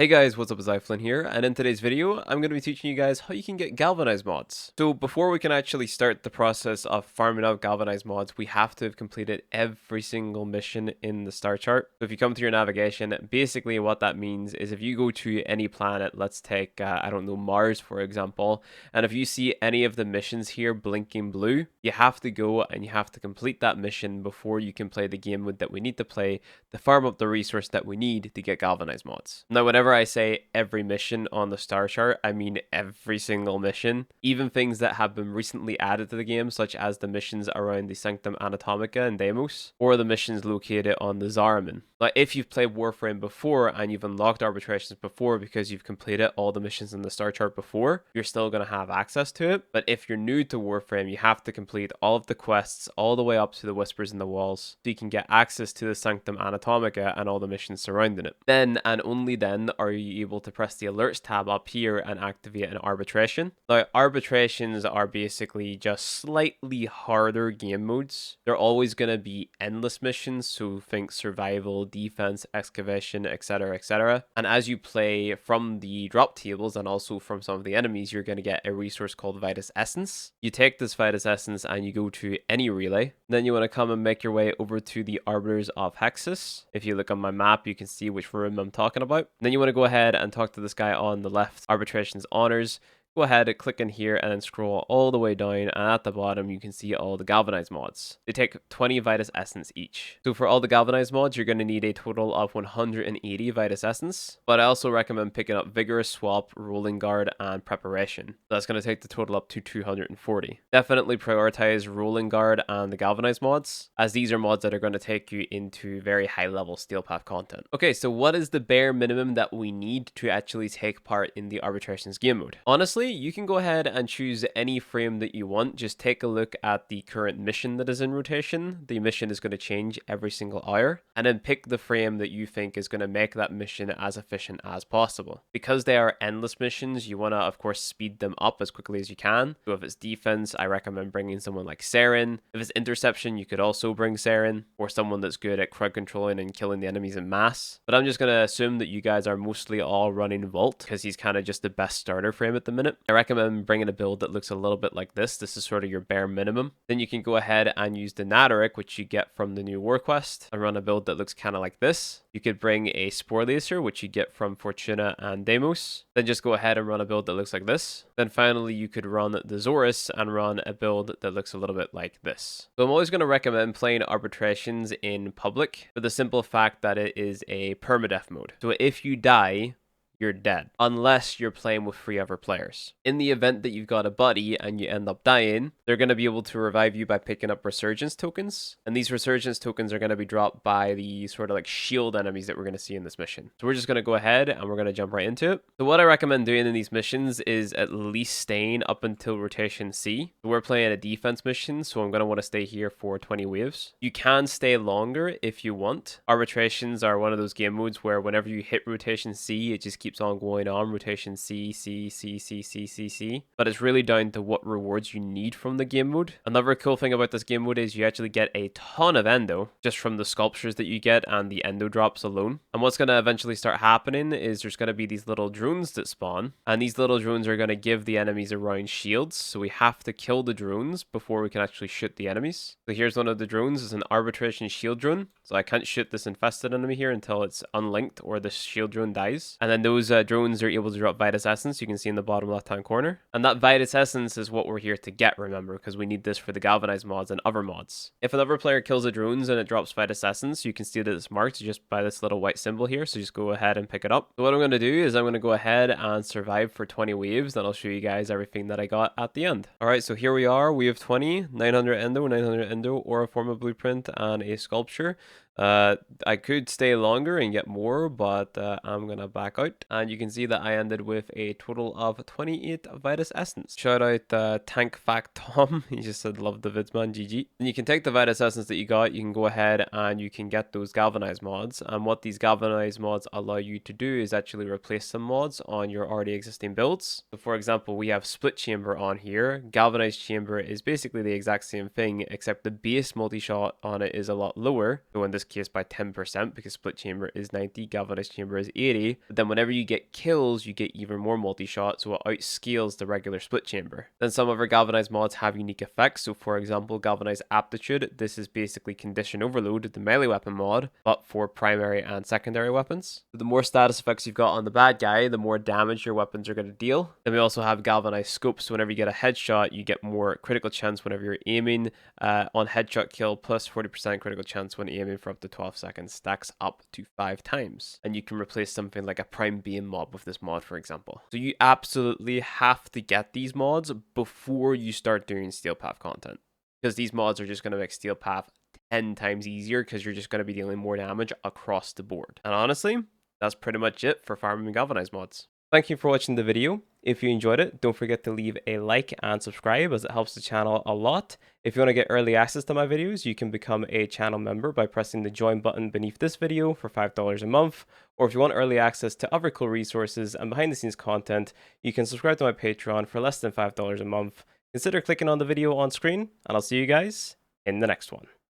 Hey guys, what's up, it's Flynn here, and in today's video, I'm going to be teaching you guys how you can get Galvanized mods. So before we can actually start the process of farming out Galvanized mods, we have to have completed every single mission in the star chart. So if you come to your navigation, basically what that means is if you go to any planet, let's take, I don't know, Mars for example, and if you see any of the missions here blinking blue, you have to go and you have to complete that mission before you can play the game mode that we need to play to farm up the resource that we need to get Galvanized mods. Now, whenever I say every mission on the star chart, I mean every single mission, even things that have been recently added to the game, such as the missions around the Sanctum Anatomica and Deimos, or the missions located on the Zariman. Now, if you've played Warframe before and you've unlocked arbitrations before because you've completed all the missions in the star chart before, you're still going to have access to it. But if you're new to Warframe, you have to complete all of the quests all the way up to the Whispers in the Walls so you can get access to the Sanctum Anatomica and all the missions surrounding it. Then and only then are you able to press the alerts tab up here and activate an arbitration. Now, arbitrations are basically just slightly harder game modes. They're always going to be endless missions, so think survival, defense, excavation, etc, etc. And as you play from the drop tables and also from some of the enemies, you're going to get a resource called Vitus Essence. You take this Vitus Essence and you go to any relay. Then you want to come and make your way over to the Arbiters of Hexus. If you look on my map, you can see which room I'm talking about. Then you want to go ahead and talk to this guy on the left, Arbitration's Honors. Go ahead, click in here, and then scroll all the way down, and at the bottom you can see all the Galvanized mods. They take 20 Vitus Essence each. So for all the Galvanized mods, you're going to need a total of 180 Vitus Essence, but I also recommend picking up Vigorous, Swap, Rolling Guard, and Preparation. So that's going to take the total up to 240. Definitely prioritize Rolling Guard and the Galvanized mods, as these are mods that are going to take you into very high level Steel Path content. Okay, so what is the bare minimum that we need to actually take part in the Arbitrations game mode? Honestly, you can go ahead and choose any frame that you want. Just take a look at the current mission that is in rotation. The mission is going to change every single hour, and then pick the frame that you think is going to make that mission as efficient as possible. Because they are endless missions, you want to of course speed them up as quickly as you can. So if it's defense, I recommend bringing someone like Saren. If it's interception, you could also bring Saren, or someone that's good at crowd controlling and killing the enemies in mass. But I'm just going to assume that you guys are mostly all running Vault, because he's kind of just the best starter frame at the minute. I recommend bringing a build that looks a little bit like this. This is sort of your bare minimum. Then you can go ahead and use the Nataric, which you get from the new war quest, and run a build that looks kind of like this. You could bring a Spore Lacer, which you get from Fortuna and Deimos. Then just go ahead and run a build that looks like this. Then finally, you could run the Zorus and run a build that looks a little bit like this. So I'm always going to recommend playing arbitrations in public for the simple fact that it is a permadeath mode. So if you die, you're dead, unless you're playing with 3 other players. In the event that you've got a buddy and you end up dying, they're going to be able to revive you by picking up resurgence tokens, and these resurgence tokens are going to be dropped by the sort of like shield enemies that we're going to see in this mission. So we're just going to go ahead and we're going to jump right into it. So what I recommend doing in these missions is at least staying up until rotation C. We're playing a defense mission, so I'm going to want to stay here for 20 waves. You can stay longer if you want. Arbitrations are one of those game modes where whenever you hit rotation C, it just keeps on going on, rotation C, C, C, C, C, C, C. But it's really down to what rewards you need from the game mode. Another cool thing about this game mode is you actually get a ton of endo just from the sculptures that you get and the endo drops alone. And what's going to eventually start happening is there's going to be these little drones that spawn, and these little drones are going to give the enemies around shields. So we have to kill the drones before we can actually shoot the enemies. So here's one of the drones. It's an arbitration shield drone. So I can't shoot this infested enemy here until it's unlinked or the shield drone dies. And then those drones are able to drop Vitus Essence, you can see in the bottom left hand corner. And that Vitus Essence is what we're here to get, remember, because we need this for the Galvanized mods and other mods. If another player kills the drones and it drops Vitus Essence, you can see that it's marked just by this little white symbol here, so just go ahead and pick it up. So what I'm going to do is I'm going to go ahead and survive for 20 waves, then I'll show you guys everything that I got at the end. Alright, so here we are, we have 20, 900 endo, Aura Forma Blueprint, and a Sculpture. I could stay longer and get more, but I'm gonna back out. And you can see that I ended with a total of 28 Vitus Essence. Shout out Tank Fact Tom, he just said love the vids man, GG. And you can take the Vitus Essence that you got, you can go ahead and you can get those Galvanized mods. And what these Galvanized mods allow you to do is actually replace some mods on your already existing builds. So for example, we have Split Chamber on here. Galvanized Chamber is basically the exact same thing, except the base multi-shot on it is a lot lower. So in this this case by 10% because split chamber is 90, galvanized chamber is 80. But then whenever you get kills, you get even more multi-shot, so it outscales the regular split chamber. Then some of our galvanized mods have unique effects. So for example, galvanized aptitude, this is basically condition overload, the melee weapon mod, but for primary and secondary weapons. So the more status effects you've got on the bad guy, the more damage your weapons are going to deal. Then we also have galvanized scope, so whenever you get a headshot, you get more critical chance whenever you're aiming on headshot kill, plus 40% critical chance when aiming for up to 12 seconds, stacks up to 5 times. And you can replace something like a prime beam mob with this mod, for example. So you absolutely have to get these mods before you start doing steel path content, because these mods are just going to make steel path 10 times easier because you're just going to be dealing more damage across the board. And honestly, that's pretty much it for farming galvanized mods. Thank you for watching the video. If you enjoyed it, don't forget to leave a like and subscribe, as it helps the channel a lot. If you want to get early access to my videos, you can become a channel member by pressing the join button beneath this video for $5 a month. Or if you want early access to other cool resources and behind the scenes content, you can subscribe to my Patreon for less than $5 a month. Consider clicking on the video on screen, and I'll see you guys in the next one.